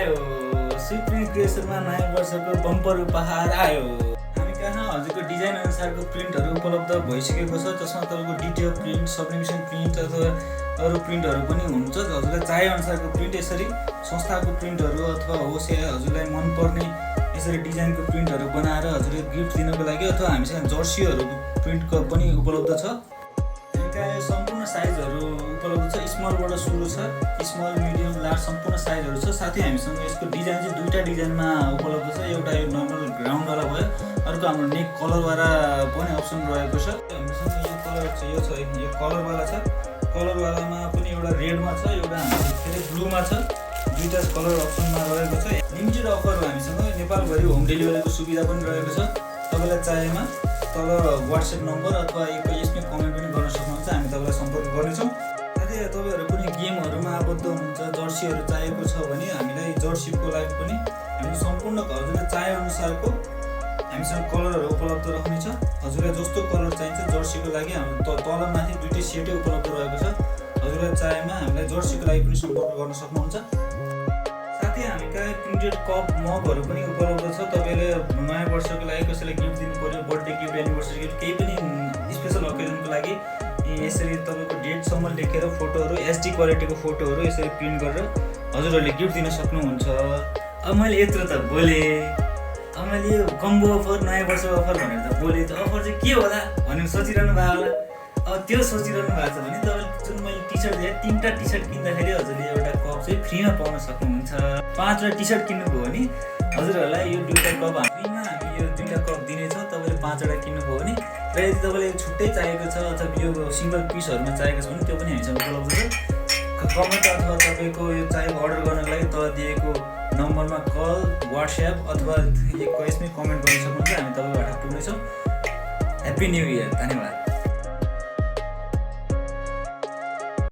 आयो सिप्री क्रिएसनमा नयाँ वर्षको बम्पर उपहार आयो। हामी कहाँ हजुरको डिजाइन अनुसारको प्रिन्टहरू उपलब्ध भइसकेको छ, जसमा तपाईँको डिटेल प्रिन्ट, सब्लिमेसन प्रिन्ट अथवा अरू प्रिन्टहरू पनि हुन्छ। हजुरलाई चाहे अनुसारको प्रिन्ट, यसरी संस्थाको प्रिन्टहरू अथवा होस् या हजुरलाई मनपर्ने यसरी डिजाइनको प्रिन्टहरू बनाएर हजुरले गिफ्ट दिनको लागि अथवा हामीसँग जर्सीहरू प्रिन्टको पनि उपलब्ध छ। हामीका सम्पूर्ण साइजहरू उपलब्ध छ, स्मलबाट सुरु छ, स्मल, मिडियम, लार्ज सम्पूर्ण साइजहरू छ। साथै हामीसँग यसको डिजाइन चाहिँ दुईवटा डिजाइनमा उपलब्ध छ। एउटा यो नर्मल ग्राउन्डवाला भयो, अर्को हाम्रो नेक कलरवाला पनि अप्सन रहेको छ। हामीसँग यो कलर चाहिँ यो छ, यो कलरवाला छ। कलरवालामा पनि एउटा रेडमा छ, एउटा हाम्रो ब्लूमा छ। दुईवटा कलर अप्सनमा रहेको छ। लिमिटेड अफर हो हामीसँग, नेपालभरि होम डेलिभरीको सुविधा पनि रहेको छ। तपाईँलाई चाहेमा तल वाट्सएप नम्बर अथवा यसमै कमेन्ट पनि गर्न सक्नुहुन्छ, हामी तपाईँलाई सम्पर्क गर्नेछौँ। साथै तपाईँहरू कुनै गेमहरूमा आबद्ध हुनुहुन्छ, जर्सीहरू चाहिएको छ भने हामीलाई जर्सीको लागि पनि हामी सम्पूर्ण हजुरले चाहे अनुसारको हामीसँग कलरहरू उपलब्ध रहनेछ। हजुरलाई जस्तो कलर चाहिन्छ जर्सीको लागि हाम्रो तल माथि दुईटै सेटै उपलब्ध रहेको छ। हजुरलाई चाहेमा हामीलाई जर्सीको लागि पनि सम्पर्क गर्न सक्नुहुन्छ। साथै हामी कहाँ प्रिन्टेड कप मगहरू पनि उपलब्ध छ। तपाईँले नयाँ वर्षको लागि कसैलाई गिफ्ट दिनु पऱ्यो, बर्थडे गिफ्ट, एनिभर्सरी गिफ्ट, केही पनि स्पेसल ओकेजनको लागि यसरी तपाईँको डेटसम्म लेखेर फोटोहरू, एचडी क्वालिटीको फोटोहरू यसरी प्रिन्ट गरेर हजुरहरूले गिफ्ट दिन सक्नुहुन्छ। अब मैले यत्रो त बोलेँ, अब मैले यो कम्बो अफर, नयाँ वर्षको अफर भनेर त बोलेँ, त अफर चाहिँ के होला भनेर सोचिरहनु भएको होला। अब त्यो सोचिरहनु भएको छ भने तपाईँले जुन मैले टी सर्ट दिएँ, 3टा टी सर्ट किन्दाखेरि हजुरले एउटा कप चाहिँ फ्रीमा पाउन सक्नुहुन्छ। 5वटा टी सर्ट किन्नुभयो भने हजुरहरूलाई यो 2टा कप फ्रीमा हामी यो 2टा कप दिनेछौँ। तपाईँले 5वटा किन्नुभयो भने र यदि तपाईँले छुट्टै चाहिएको छ अथवा यो सिङ्गल पिसहरूमा चाहिएको छ भने त्यो पनि हामीसँग उपलब्ध छ। कमेन्ट अथवा तपाईँको यो चाहिएको अर्डर गर्नको लागि तल दिएको नम्बरमा कल, वाट्सएप अथवा यसमै कमेन्ट गर्न सक्नुहुन्छ। हामी तपाईँको हटाइ पुग्नेछौँ। ह्याप्पी न्यू इयर, धन्यवाद।